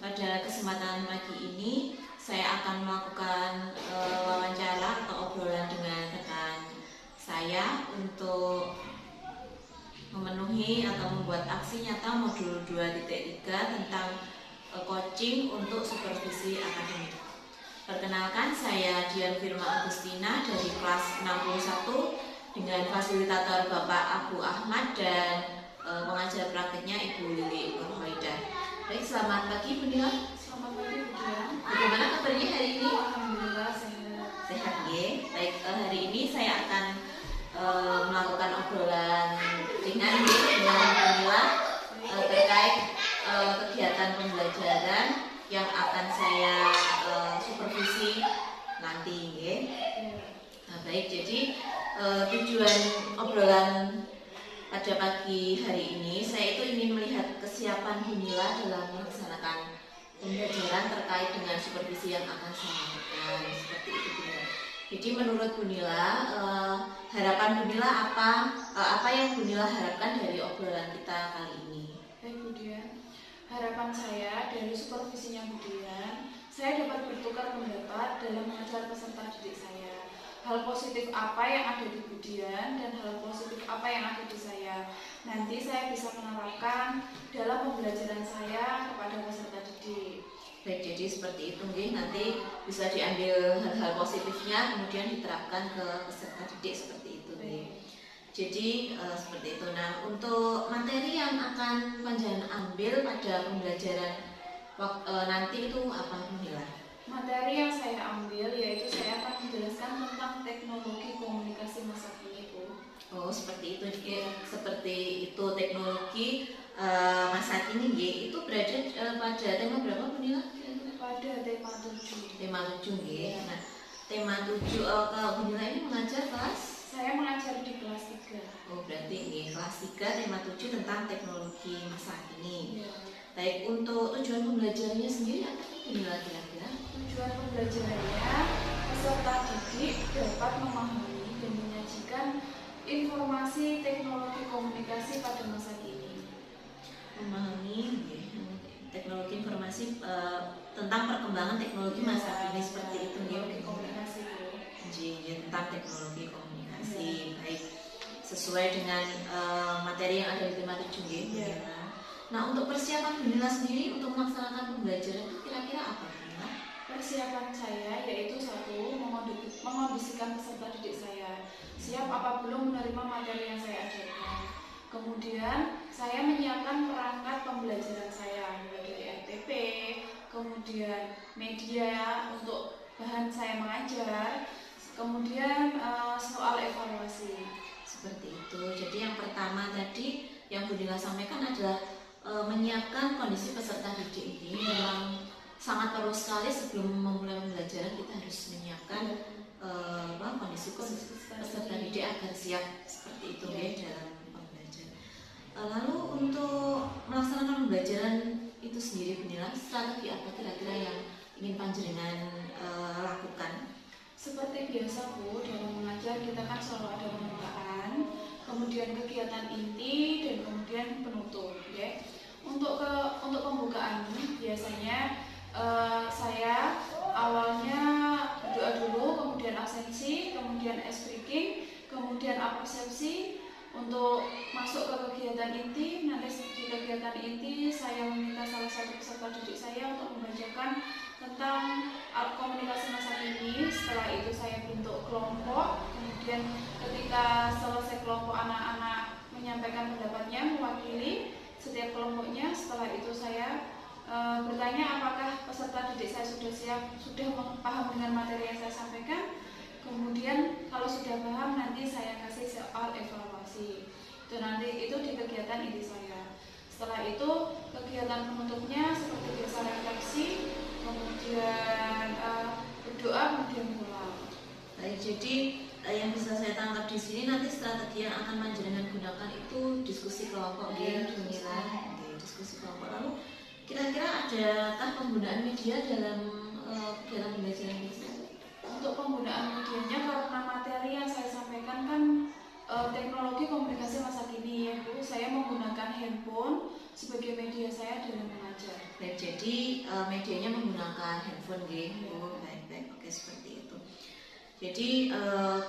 Pada kesempatan pagi ini saya akan melakukan wawancara atau obrolan dengan rekan saya untuk memenuhi atau membuat aksi nyata modul 2.3 tentang coaching untuk supervisi akademik. Perkenalkan, saya Dian Firma Agustina dari kelas 61 dengan fasilitator Bapak Abu Ahmad dan pengajar prakteknya Ibu Lili Nurhoida. Baik, selamat pagi Bu Nia. Selamat pagi Bu Dian. Bagaimana kabarnya hari ini? Alhamdulillah sehat. Sehat ya. Baik, hari ini saya akan melakukan obrolan dengan Bu Nila terkait kegiatan pembelajaran yang akan saya supervisi nanti ya. Nah, baik, jadi tujuan obrolan pada pagi hari ini saya itu ingin melihat kesiapan Bu Nila dalam melaksanakan pembelajaran terkait dengan supervisi yang akan saya lakukan, seperti itu Bu Nila. Jadi menurut Bu Nila, harapan Bu Nila apa yang Bu Nila harapkan dari obrolan kita kali ini? Baik Bu Dian, harapan saya dari supervisinya Bu Dian, saya dapat bertukar pendapat dalam mengajar peserta didik saya. Hal positif apa yang ada di Bu Dian dan hal positif apa yang ada di saya. Nanti saya bisa menerapkan dalam pembelajaran saya kepada peserta didik. Baik, jadi seperti itu nih, nanti bisa diambil hal-hal positifnya kemudian diterapkan ke peserta didik seperti itu nih. Jadi seperti itu. Nah, untuk materi yang akan panjenengan ambil pada pembelajaran nanti itu apa Bu Nila? Materi yang saya ambil yaitu saya akan menjelaskan tentang teknologi komunikasi masa kini Bu. Oh, seperti itu ya. Seperti itu teknologi masa kini ya. Itu berada pada tema berapa Bu Nila? Pada tema 7. Tema 7 ya. Nah, tema 7 kalau Bu Nila ini mengajar kelas? Saya mengajar di kelas 3. Oh, berarti ini kelas 3 tema 7 tentang teknologi masa kini. Ya. Baik, untuk tujuan pembelajarannya sendiri apa Bu Nila kira-kira? Tujuan pembelajarannya, peserta didik dapat memahami dan menyajikan informasi teknologi komunikasi pada masa kini. Memahami ya, teknologi informasi tentang perkembangan teknologi masa kini seperti itu ya. Teknologi komunikasi Ya, tentang teknologi komunikasi. Baik, sesuai dengan materi yang ada di tema 7 ya. Nah, untuk persiapan Bu Nila sendiri untuk melaksanakan pembelajaran itu kira-kira apa Bu Nila? Persiapan saya yaitu 1. Mengondisikan peserta didik saya siap apabila menerima materi yang saya ajarkan. Kemudian saya menyiapkan perangkat pembelajaran saya mulai dari RTP, kemudian media untuk bahan saya mengajar, kemudian soal evaluasi. Seperti itu. Jadi yang pertama tadi yang Bu Nila sampaikan adalah menyiapkan kondisi peserta didik ini. Memang sangat perlu sekali sebelum memulai pembelajaran kita harus menyiapkan kondisi peserta didik agar siap seperti itu ya dalam pembelajaran. Lalu untuk melaksanakan pembelajaran itu sendiri Bu Nila, strategi apa kira-kira yang ingin panjenengan lakukan? Seperti biasa Bu, dalam mengajar kita kan selalu ada pembukaan, kemudian kegiatan inti dan kemudian penutup ya. Untuk pembukaan biasanya saya awalnya berdoa dulu, kemudian absensi, kemudian ice breaking, kemudian apresiasi. Untuk masuk ke kegiatan inti, nanti di kegiatan inti saya meminta salah satu peserta didik saya untuk membacakan tentang komunikasi masa kini. Setelah itu saya bentuk kelompok, kemudian ketika selesai kelompok anak-anak menyampaikan pendapatnya mewakili setiap kelompoknya. Setelah itu saya bertanya apakah peserta didik saya sudah siap, sudah paham dengan materi yang saya sampaikan. Kemudian kalau sudah paham nanti saya kasih soal evaluasi. Itu nanti itu di kegiatan inti saya. Setelah itu kegiatan penutupnya seperti biasa refleksi, kemudian berdoa, kemudian pulang. Baik, jadi yang bisa saya tangkap di sini nanti strategi yang akan panjenengan gunakan itu diskusi kelompok ya, Bu Nila. Diskusi kelompok. Lalu kira-kira adakah penggunaan media dalam kegiatan pembelajaran ini? Untuk penggunaan medianya karena materi yang saya sampaikan kan teknologi komunikasi masa kini, ya Bu. Saya menggunakan handphone sebagai media saya dalam mengajar. Baik, jadi medianya menggunakan handphone, gitu. Baik, oke, seperti itu. Jadi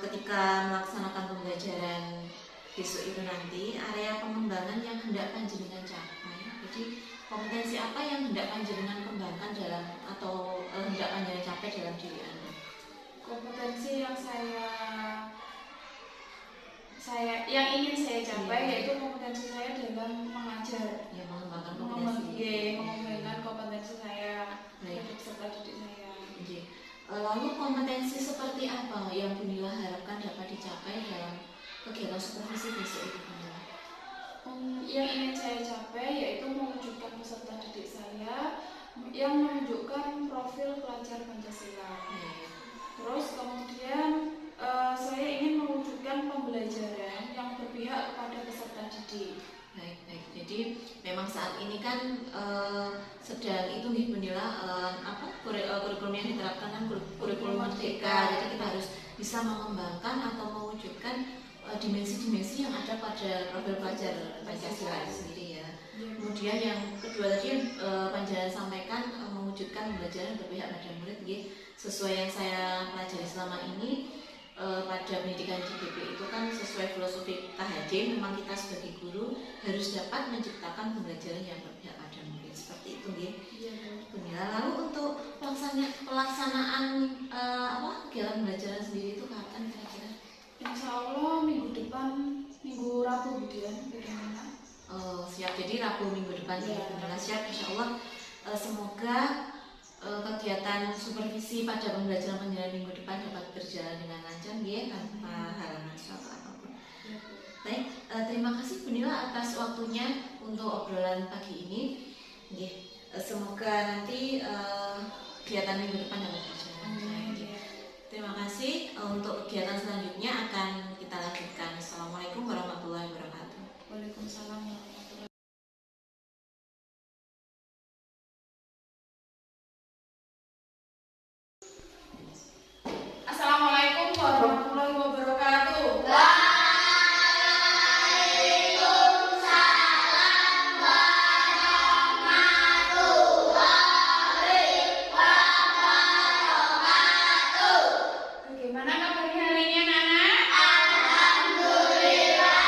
ketika melaksanakan pembelajaran besok itu nanti, area pengembangan yang hendak panjenengan capai. Jadi kompetensi apa yang hendak panjenengan kembangkan dalam atau hendak panjenengan capai dalam diri Anda? Kompetensi yang yang ingin saya capai yaitu kompetensi saya dalam mengajar. Ya, mengembangkan kompetensi. Mengembangkan kompetensi saya Baik. untuk peserta didik saya. Oke. Lalu kompetensi seperti apa yang Bu Nila harapkan dapat dicapai dalam kegiatan supervisi besok itu, Bu Nila? Yang ingin saya capai yaitu mewujudkan peserta didik saya yang menunjukkan profil pelajar Pancasila. Terus kemudian saya ingin mewujudkan pembelajaran yang berpihak kepada peserta didik. Baik. Jadi memang saat ini kan sedang itu nih Bu Nila, kurikulum yang diterapkan kan kurikulum merdeka. Jadi kita harus bisa mengembangkan atau mewujudkan dimensi-dimensi yang ada pada profil pelajar Pancasila itu sendiri, ya. Kemudian yang kedua tadi panjenengan sampaikan mewujudkan pembelajaran berpihak pada murid, gitu. Sesuai yang saya pelajari selama ini pada pendidikan di DP itu kan sesuai filosofi Tahadim, memang kita sebagai guru harus dapat menciptakan pembelajaran yang berpihak pada murid, seperti itu, gitu. Lalu untuk pelaksanaan kegiatan pembelajaran sendiri itu kapan kira-kira? Insya Allah minggu depan, minggu Rabu, bagaimana? Siap, jadi Rabu minggu depan, ya. Siap, insya Allah. Semoga kegiatan supervisi pada pembelajaran panjenengan minggu depan dapat berjalan dengan lancar, ya, tanpa halangan suatu apapun. Baik, terima kasih Bu Nila atas waktunya untuk obrolan pagi ini. Semoga nanti kegiatan minggu depan dapat berjalan lancar. Terima kasih. Untuk kegiatan selanjutnya akan kita lanjutkan. Assalamualaikum warahmatullahi wabarakatuh. Waalaikumsalam warahmatullahi wabarakatuh. Assalamualaikum warahmatullahi wabarakatuh. Bagaimana kabarnya hari ini, anak-anak? Alhamdulillah.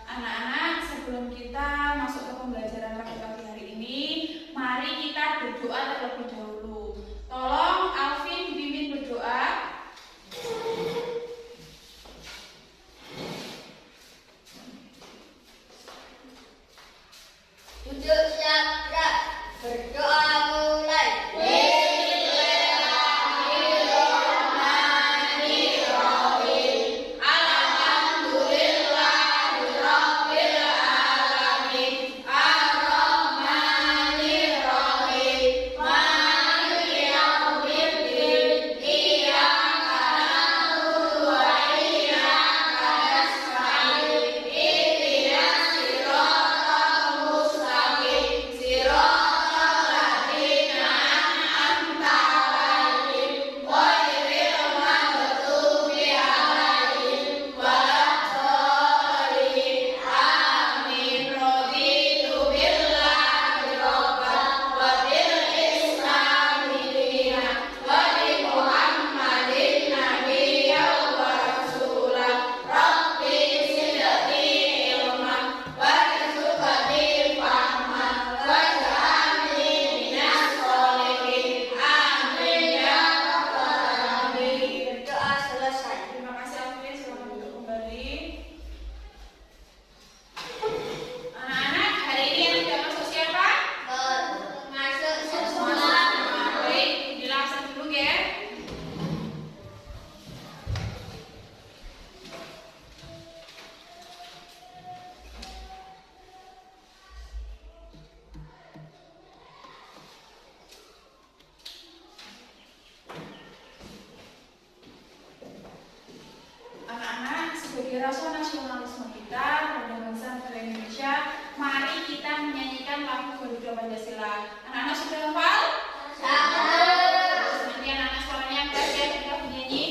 Anak-anak, sebelum kita masuk ke pembelajaran pada pagi hari ini, mari kita berdoa terlebih dahulu. Tolong Alvin dibimbing berdoa. Duduk siap gerak, berdoa mulai. Berdoa selesai. Terima kasih Alvin, selamat duduk kembali. Anak-anak, hari ini yang tidak masuk siapa? Masuk Semua. semua. Baik, dilaksanakan dulu ya. Anak-anak, sebagai rasa nasionalisme kita pada bangsa negara Indonesia, mari kita menyanyikan lagu Garuda Pancasila. Anak-anak sudah hafal? Terus nanti anak-anak suaranya yang keras ya, kita menyanyi.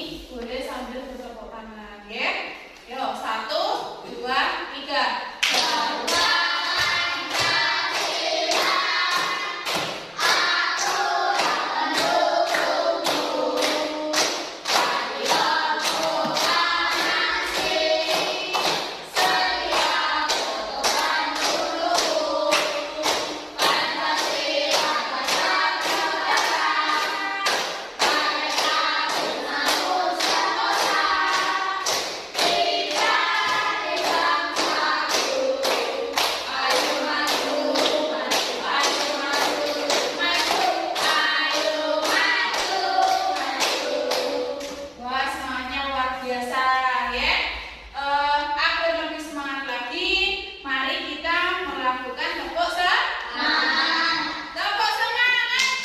dilakukan tepuk semangat. Tepuk semangat.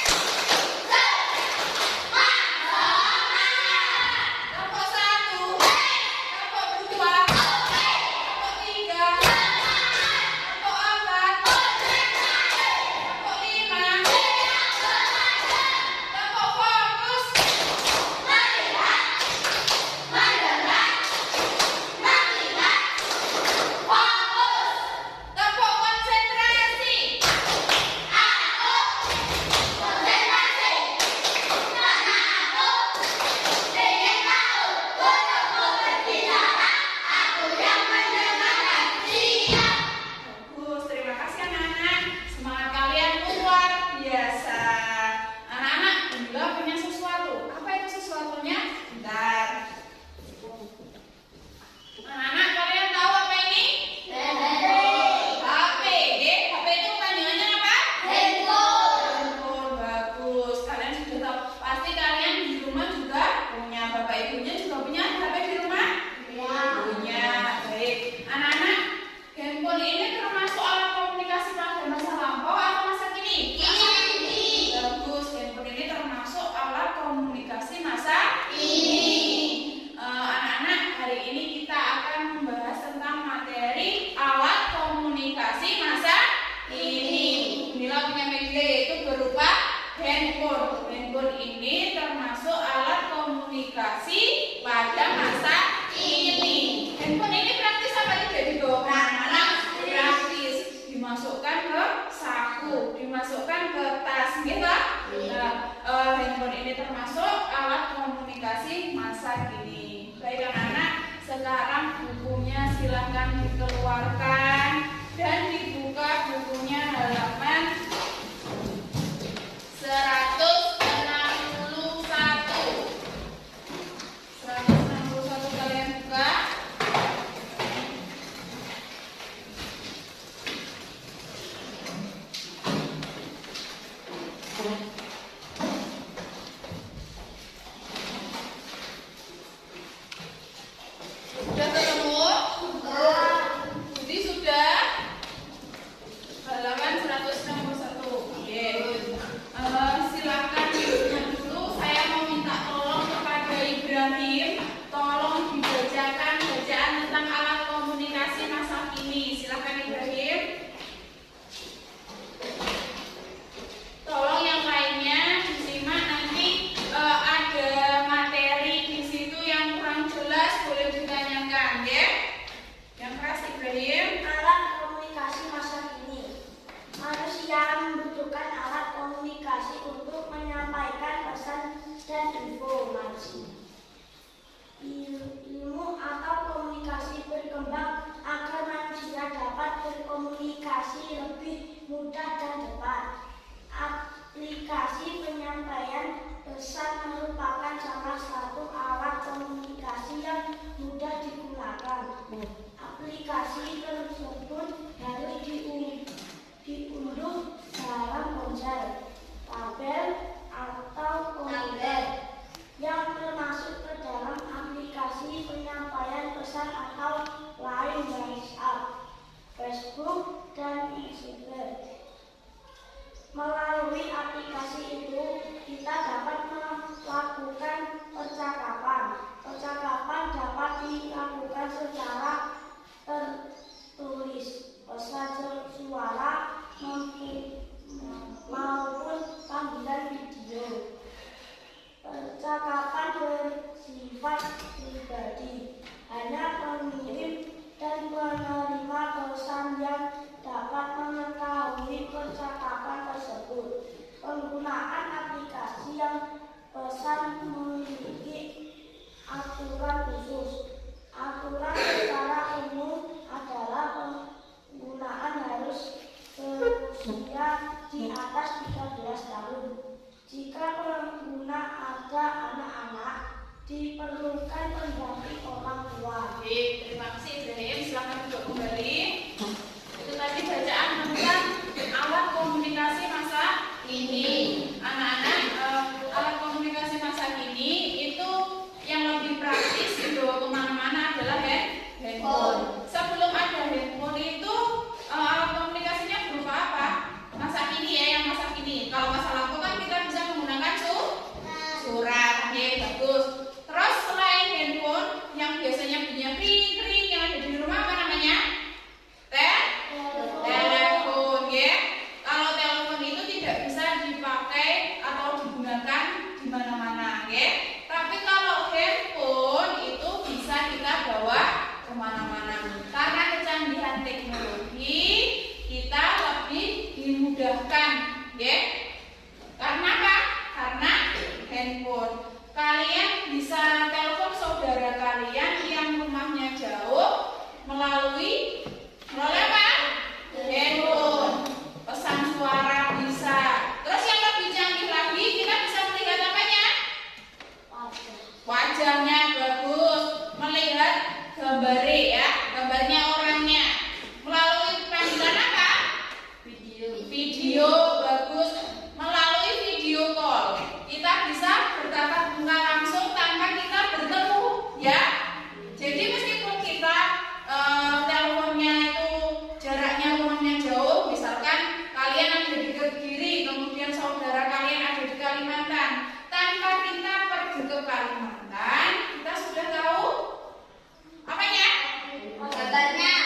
Tepuk satu. Tepuk dua. Tepuk tiga. Tepuk empat. Tepuk lima. Tepuk fokus. Tepuk konsentrasi. Bagus, terima kasih anak-anak. Semangat kalian luar biasa. Anak-anak, juga punya sesuatu. Apa itu sesuatunya? Bentar. Anak-anak, kalian tahu apa ini? HP. HP itu panjangannya apa? Handphone. Bagus. Kalian sudah tahu. Pasti kalian di rumah juga punya. Bapak ibunya juga punya HP di rumah? Punya. Baik. Anak-anak, handphone ini termasuk alat komunikasi pada masa lampau atau masa kini? Bagus. Handphone ini termasuk alat komunikasi masa kini. Anak-anak, hari ini kita akan membahas tentang materi alat komunikasi masa kini. Inilah punya media yaitu berupa handphone. Handphone ini termasuk alat komunikasi pada masa kini. Handphone ini praktis apa tidak dibawa kemana-mana? Praktis. Dimasukkan ke saku, dimasukkan ke tas, gitu. Handphone ini termasuk alat komunikasi masa kini. Baik anak-anak, sekarang bukunya silahkan dikeluarkan dan dibuka bukunya halaman 161. 161 kalian buka. Sudah ketemu? Budi sudah? Halaman 161. Oke. Silakan dulu. Saya mau minta tolong kepada Ibrahim, tolong dibacakan bacaan tentang alat komunikasi masa kini. Silakan Ibrahim. Tolong yang lainnya disimak, nanti ada materi di situ yang kurang jelas boleh ditanyakan, ya. Yang keras Ibrahim. Alat komunikasi masa kini. Manusia membutuhkan alat komunikasi untuk menyampaikan pesan dan informasi. Ilmu atau komunikasi berkembang agar manusia dapat berkomunikasi lebih mudah dan cepat. Aplikasi penyampaian pesan merupakan salah satu alat komunikasi yang mudah digunakan. Aplikasi tersebut harus diunduh dalam ponsel, tablet, atau komputer yang termasuk ke dalam aplikasi penyampaian pesan atau lain WhatsApp, Facebook, dan Messenger. Melalui aplikasi itu, kita dapat melakukan percakapan. Percakapan dapat dilakukan secara tertulis, pesan suara, maupun panggilan video. Percakapan bersifat pribadi, hanya pengirim dan penerima pesan yang dapat mengetahui percakapan tersebut. Penggunaan aplikasi yang pesan memiliki aturan khusus. Aturan secara umum adalah penggunaan harus berusia di atas 13 tahun. Jika pengguna ada anak-anak, diperlukan pendamping orang tua. Baik, terima kasih Ibrahim. Silakan duduk kembali. Itu tadi bacaan tentang alat komunikasi masa kini. Anak-anak, alat komunikasi masa kini itu yang lebih praktis dibawa kemana-mana adalah handphone. Sebelum ada handphone itu, alat komunikasi dimudahkan, ya. Karena apa? Karena handphone. Kalian bisa telepon saudara kalian yang rumahnya jauh melalui apa? Handphone. Pesan suara bisa. Terus yang lebih canggih lagi, kita bisa melihat apanya? Wajahnya bagus, melihat gambarnya ya, gambarnya orangnya. Melalui panggilan apa? Video bagus. Melalui video call kita bisa bertatap muka langsung tanpa kita bertemu, ya. Jadi meskipun kita teleponnya itu jaraknya rumahnya jauh, misalkan kalian ada di Kediri, kemudian saudara kalian ada di Kalimantan, tanpa kita pergi ke Kalimantan, kita sudah tahu apanya?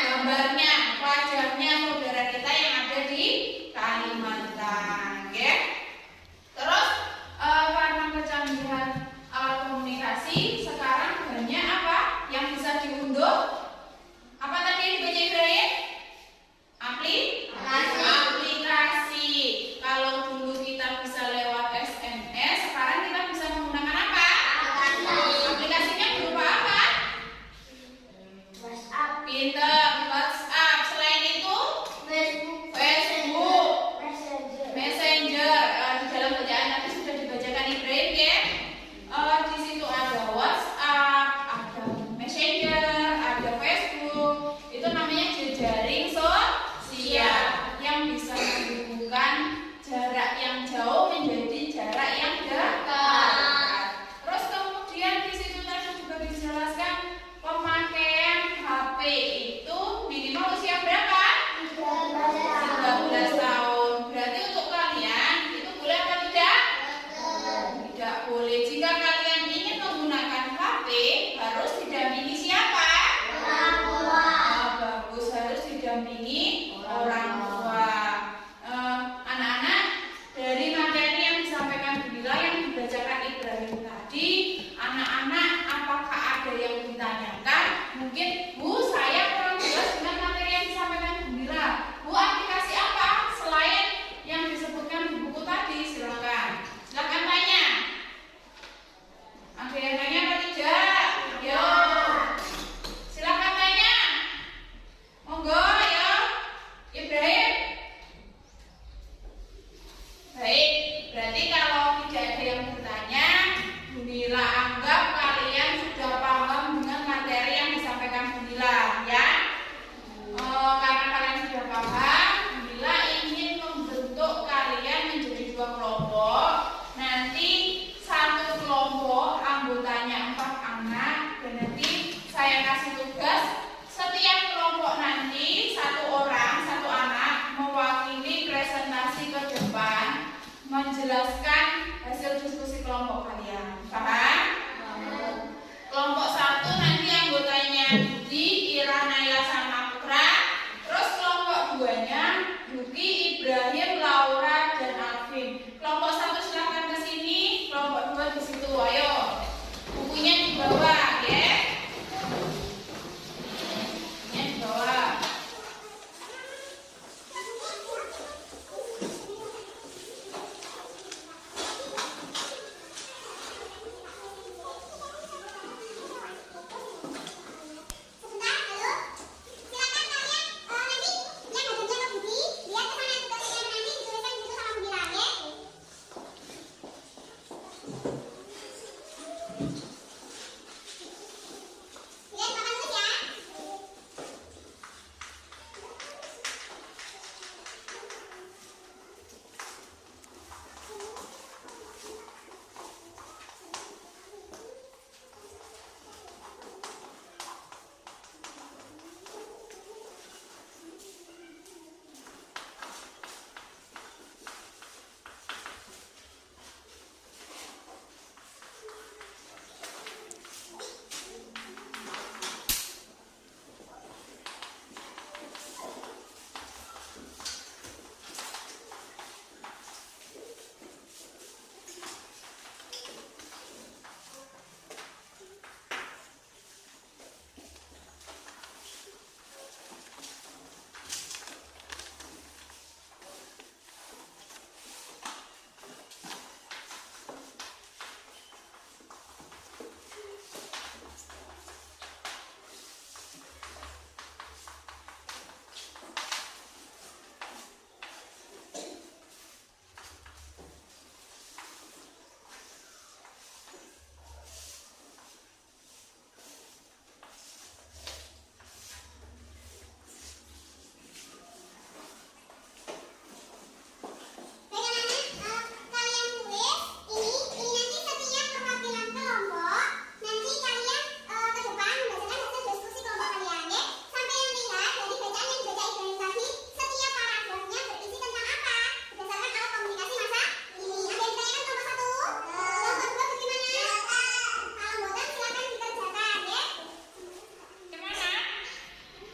Gambarnya, wajahnya saudara kita yang ada di Kalimantan, ya. Terus karena kecanggihan alat komunikasi, sekarang banyak apa yang bisa diunduh? Apa tadi yang dibaca Ibrahim? Aplikasi. Kalau dulu kita bisa lewat SMS, sekarang kita bisa menggunakan apa? Aplikasinya berupa apa? Pinter, WhatsApp. Selain itu, Facebook, Messenger. Di dalam bacaan tadi sudah dibacakan Ibrahim, ya. Di situ ada WhatsApp, ada Messenger, ada Facebook. Itu namanya jejaring sosial yang bisa menghubungkan jarak yang jauh menjadi jarak yang dekat. Terus kemudian di situ tadi juga dijelaskan pemakaian HP itu minimal usia berapa? 13 tahun. Berarti untuk kalian itu boleh apa tidak? Tidak boleh. Jika kalian ingin menggunakan HP, harus didampingi siapa? Bagus, harus didampingi orang tua. Anak-anak, dari materi yang disampaikan Bila yang dibacakan Ibrahim tadi, anak-anak apakah ada yang ditanyakan? Mungkin, Bu, saya kurang jelas dengan materi yang disampaikan Bila. Bu, aplikasi apa selain yang disebutkan di buku tadi? Silakan tanya. Ada yang tanya apa tidak? Yo, silakan tanya. Monggo ya, Ibrahim. Baik, berarti kalau tidak ada yang bertanya, Bunila anggap kalian sudah paham dengan materi yang disampaikan Bunila, ya. Karena kalian sudah paham, Bunila ingin membentuk kalian menjadi 2 kelompok. Nanti satu kelompok anggotanya 4 anak, dan nanti saya kasih tugas setiap kelompok nanti 1 orang, 1 anak mewakili presentasi ke depan menjelaskan hasil diskusi kelompok kalian. Paham? Kelompok 1 nanti anggotanya Budi, Ira, Naila, sama Putra. Terus kelompok 2-nya Yuki, Ibrahim, Laura, dan Alvin. Kelompok 1 silahkan ke sini, kelompok 2 di situ. Ayo, bukunya di bawah, ya. Bukunya di bawah. Sebentar, halo. Nanti yang bagian Budi lihat ke sana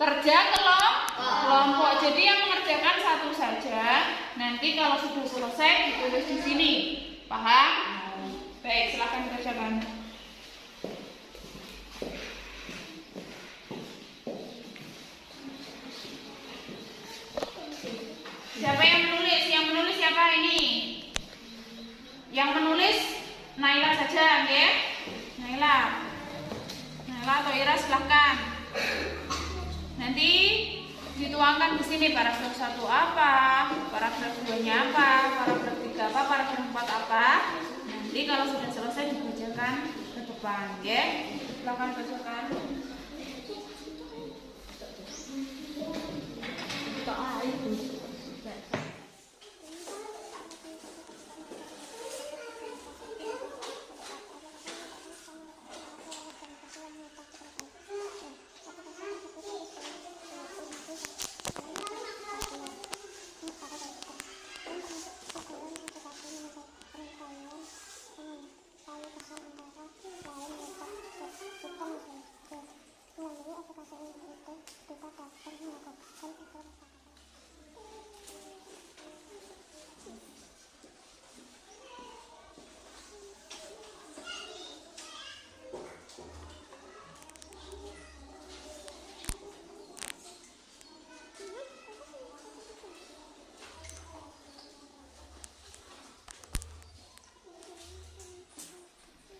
kerja kelompok. Jadi yang mengerjakan satu saja. Nanti kalau sudah selesai ditulis di sini. Paham? Baik, silakan dikerjakan. Siapa yang menulis? Yang menulis siapa ini? Yang menulis Naila saja, ya? Naila atau Ira silahkan. Nanti dituangkan di sini paragraf 1 apa, paragraf 2-nya apa, paragraf 3 apa, paragraf 4 apa. Nanti kalau sudah selesai dibacakan ke depan, ya? Silahkan bacakan.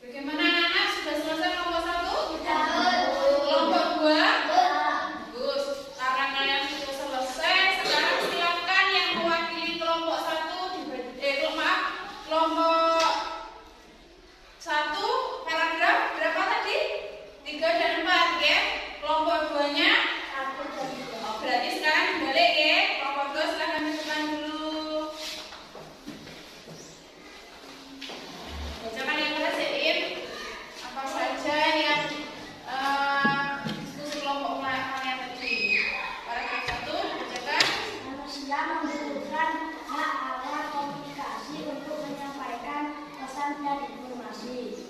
Bagaimana anak-anak? Sudah selesai kelompok 1? Kelompok 2? Bagus. Karena kalian sudah selesai, sekarang silakan yang mewakili kelompok 1 kelompok 1 paragraf berapa tadi? 3 dan 4, ya. Kelompok 2-nya? Oh, berarti sekarang balik, ya. Kelompok 2 silakan bacakan dulu. Bacakan yang keras ya, Im. Apa saja yang diskusi kelompok kalian tadi. Paragraf 1 bacakan. Manusia membutuhkan hak alat komunikasi untuk menyampaikan pesan dan informasi.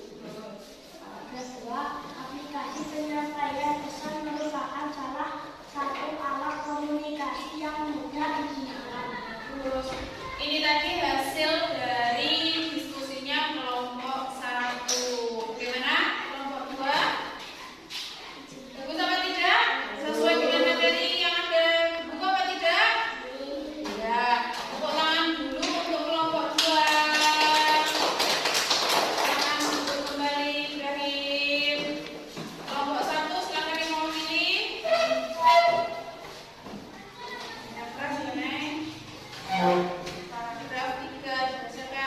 Paragraf 2, aplikasi penyampaian pesan merupakan salah satu alat komunikasi yang mudah digunakan. Terus ini tadi hasil dari diskusinya kelompok 1. Bagaimana? Kelompok 2? Bagus apa tidak? Sesuai dengan materi yang ada buku apa tidak? Ya, tepuk tangan dulu untuk kelompok 2. Silakan duduk kembali, Ibrahim. Kelompok 1 silakan yang mau pilih. Yang keras ya, Neng. Paragraf 3 dibacakan.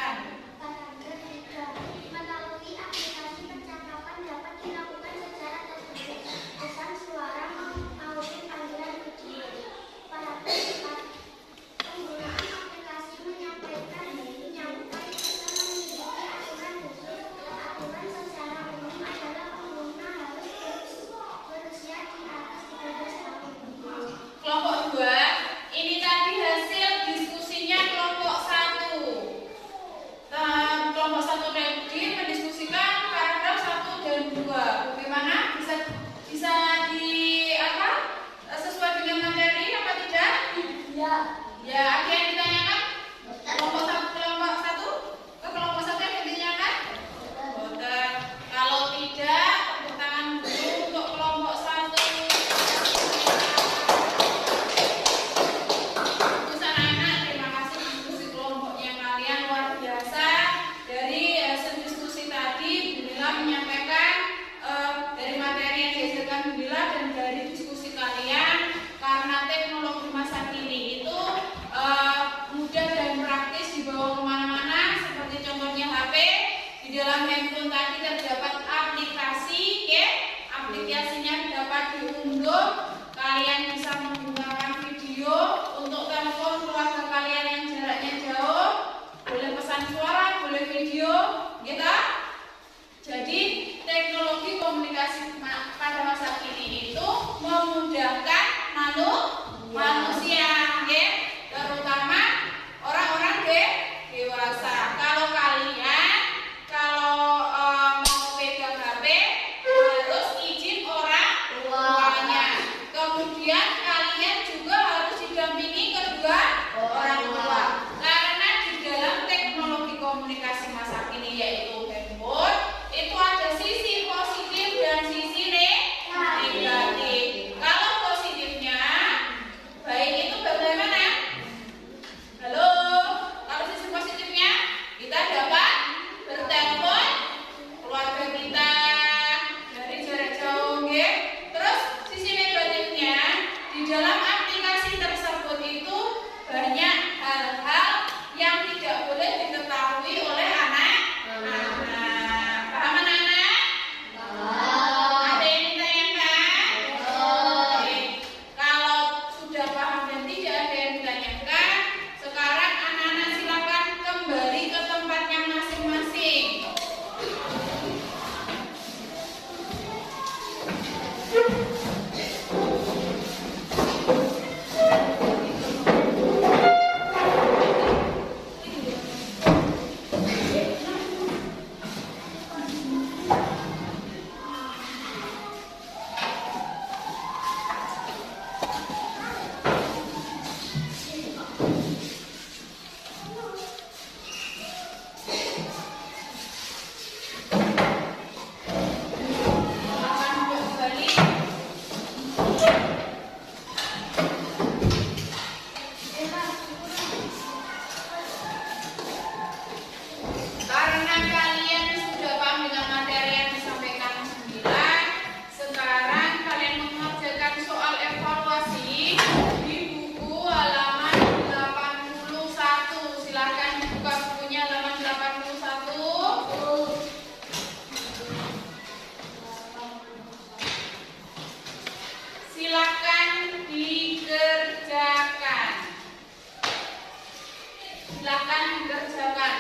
Silakan dikerjakan.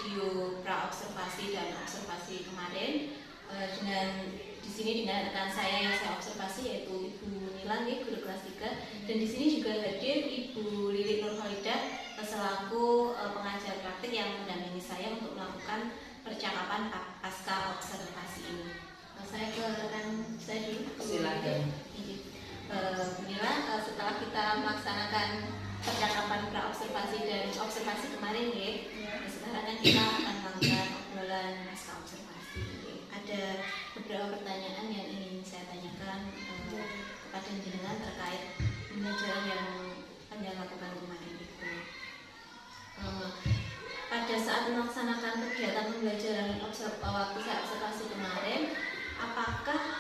video pra-observasi dan observasi kemarin dengan di sini dengan rekan saya yang saya observasi yaitu Ibu Nilan, guru kelas 3, dan di sini juga hadir Ibu Lilik Nurholidah selaku pengajar praktik yang mendampingi saya untuk melakukan percakapan pasca observasi ini. Saya ke rekan saya dulu. Silakan. Bu Nila, setelah kita melaksanakan percakapan pra-observasi dan observasi kemarin ya, sekarang kan kita akan melakukan obrolan pasca observasi. Ada beberapa pertanyaan yang ingin saya tanyakan kepada jenengan terkait pembelajaran yang Anda lakukan kemarin itu. Pada saat melaksanakan kegiatan pembelajaran waktu saya observasi kemarin, apakah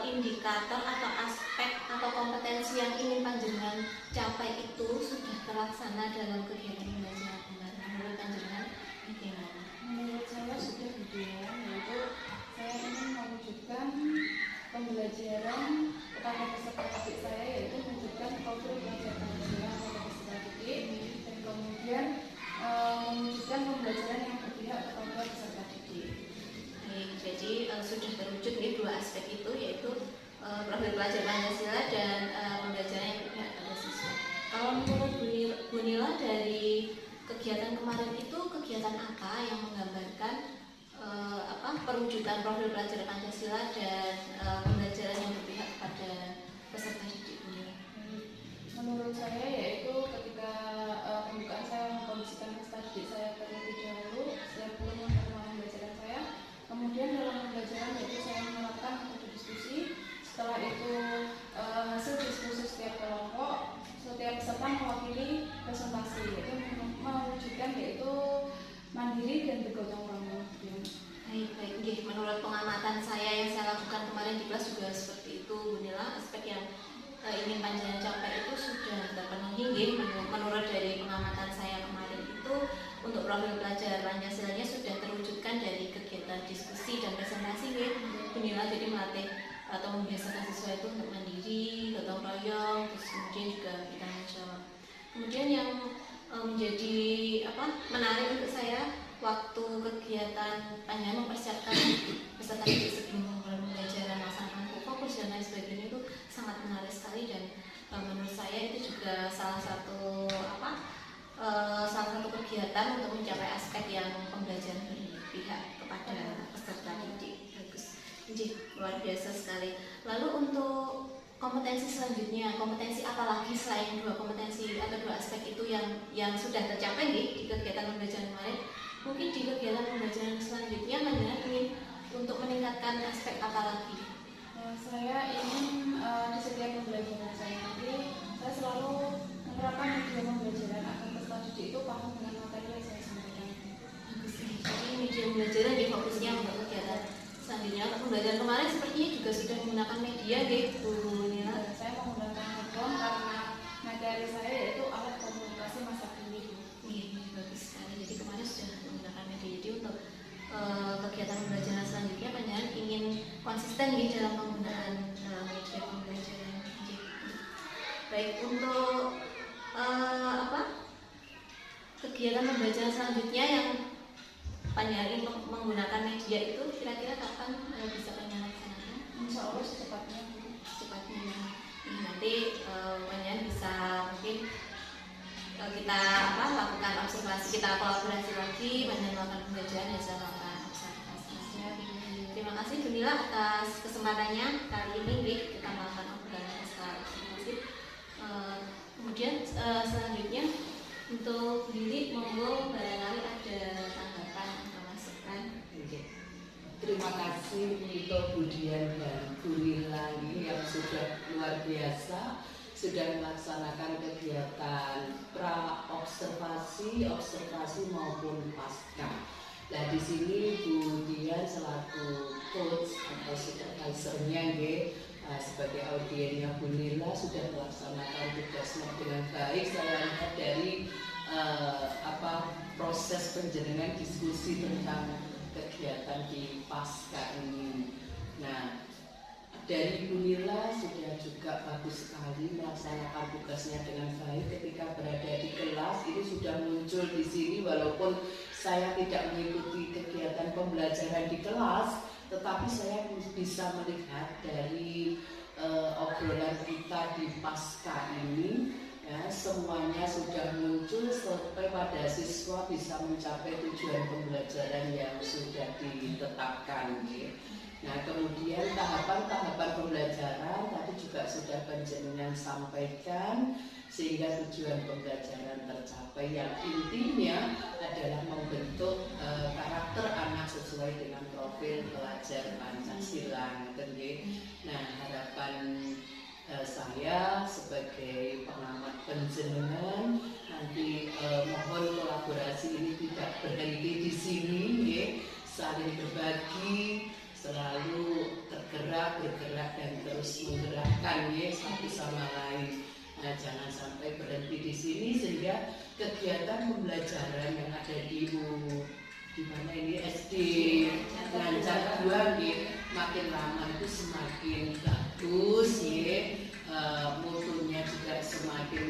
indikator atau aspek atau kompetensi yang ingin panjenengan capai itu sudah terlaksana dalam kegiatan pembelajaran kemarin? Menurut panjenengan bagaimana? Menurut saya sudah ideal, yaitu saya ingin mewujudkan pembelajaran kepada peserta didik saya, yaitu mewujudkan profil belajar Pancasila pada peserta didik, dan kemudian mewujudkan pembelajaran yang berpihak kepada peserta didik. Baik, jadi sudah terwujud ya dua aspek itu, yaitu profil pelajar Pancasila dan pembelajaran yang berpihak pada siswa. Kalau menurut Bu Nila, dari kegiatan kemarin itu kegiatan apa yang menggambarkan perwujudan profil pelajar Pancasila dan pembelajaran yang berpihak kepada peserta didik Bu Nila? Menurut saya yaitu ketika pembukaan saya mengkondisikan peserta didik saya terlebih dahulu sebelum menerima pembelajaran saya. Kemudian dalam pembelajaran yaitu saya menerapkan metode diskusi. Setelah itu hasil diskusi setiap kelompok, setiap peserta mewakili presentasi, yaitu mewujudkan yaitu mandiri dan bergotong royong. Baik. Menurut pengamatan saya yang saya lakukan kemarin di kelas juga seperti itu, Bu Nila. Aspek yang ingin panjenengan capai itu sudah terpenuhi. Menurut dari pengamatan saya kemarin itu, untuk profil pelajar Pancasilanya sudah terwujudkan dari kegiatan diskusi dan presentasi, Bu Nila. Jadi melatih atau membiasakan siswa itu untuk mandiri, gotong royong, terus kemudian juga bertanggung jawab. Kemudian yang menjadi menarik untuk saya, waktu kegiatan panjang mempersiapkan peserta didik sebelum memulai pembelajaran, melaksanakan fokus dan lain sebagainya itu sangat menarik sekali, dan menurut saya itu juga salah satu kegiatan untuk mencapai aspek yang pembelajaran berpihak kepada peserta didik. Bagus, luar biasa sekali. Lalu untuk kompetensi selanjutnya, kompetensi apa lagi selain dua kompetensi atau dua aspek itu yang sudah tercapai di kegiatan pembelajaran kemarin? Mungkin di kegiatan pembelajaran selanjutnya panjenengan ingin untuk meningkatkan aspek apa lagi? Saya ingin di setiap pembelajaran saya nanti saya selalu menerapkan media pembelajaran agar peserta didik itu paham dengan materi yang saya sampaikan. Bagus. Jadi media pembelajaran di fokusnya untuk kegiatan selanjutnya. Pembelajaran kemarin sepertinya juga sudah menggunakan media, Bu Nila. Saya menggunakan handphone karena materi saya yaitu alat komunikasi masa kini. Bagus sekali. Jadi kemarin sudah menggunakan media. Jadi untuk kegiatan pembelajaran selanjutnya panjenengan ingin konsisten dalam penggunaan media pembelajaran. Baik, untuk kegiatan pembelajaran selanjutnya yang panjenengan ingin menggunakan media itu kira-kira kapan bisa panjenengan laksanakan? Insya Allah secepatnya. Nanti panjenengan bisa mungkin kita lakukan observasi, kita kolaborasi lagi, melakukan pembelajaran dan melakukan observasi. Terima kasih Bu Nila atas kesempatannya kali ini kita melakukan obrolan observasi. Kemudian selanjutnya untuk Lili, monggo barangkali ada tanggapan atau masukan. Terima kasih untuk Budian dan Bu Nila ini yang sudah luar biasa, sudah melaksanakan kegiatan pra-observasi, observasi maupun pasca. Nah di sini Bu Dian selaku coach atau supervisornya sebagai audiennya Bu Nila sudah melaksanakan tugasnya dengan baik. Saya lihat dari proses penjenengan diskusi tentang kegiatan di pasca ini. Nah, dari Bu Nila sudah juga bagus sekali melaksanakan tugasnya dengan baik ketika berada di kelas. Ini sudah muncul di sini walaupun saya tidak mengikuti kegiatan pembelajaran di kelas, tetapi saya bisa melihat dari obrolan kita di pasca ini, ya, semuanya sudah muncul sampai pada siswa bisa mencapai tujuan pembelajaran yang sudah ditetapkan. Ya. Nah kemudian tahapan-tahapan pembelajaran tadi juga sudah panjenengan sampaikan sehingga tujuan pembelajaran tercapai, yang intinya adalah membentuk karakter anak sesuai dengan profil pelajar Pancasila. Nah harapan saya sebagai pengamat panjenengan nanti mohon kolaborasi ini tidak berhenti di sini, ya, saling berbagi, selalu bergerak dan terus menggerakkan ya satu sama lain. Nah, jangan sampai berhenti di sini sehingga kegiatan pembelajaran yang ada di mana ini SD Lancar 2 ya, makin lama itu semakin bagus ya, mutunya juga semakin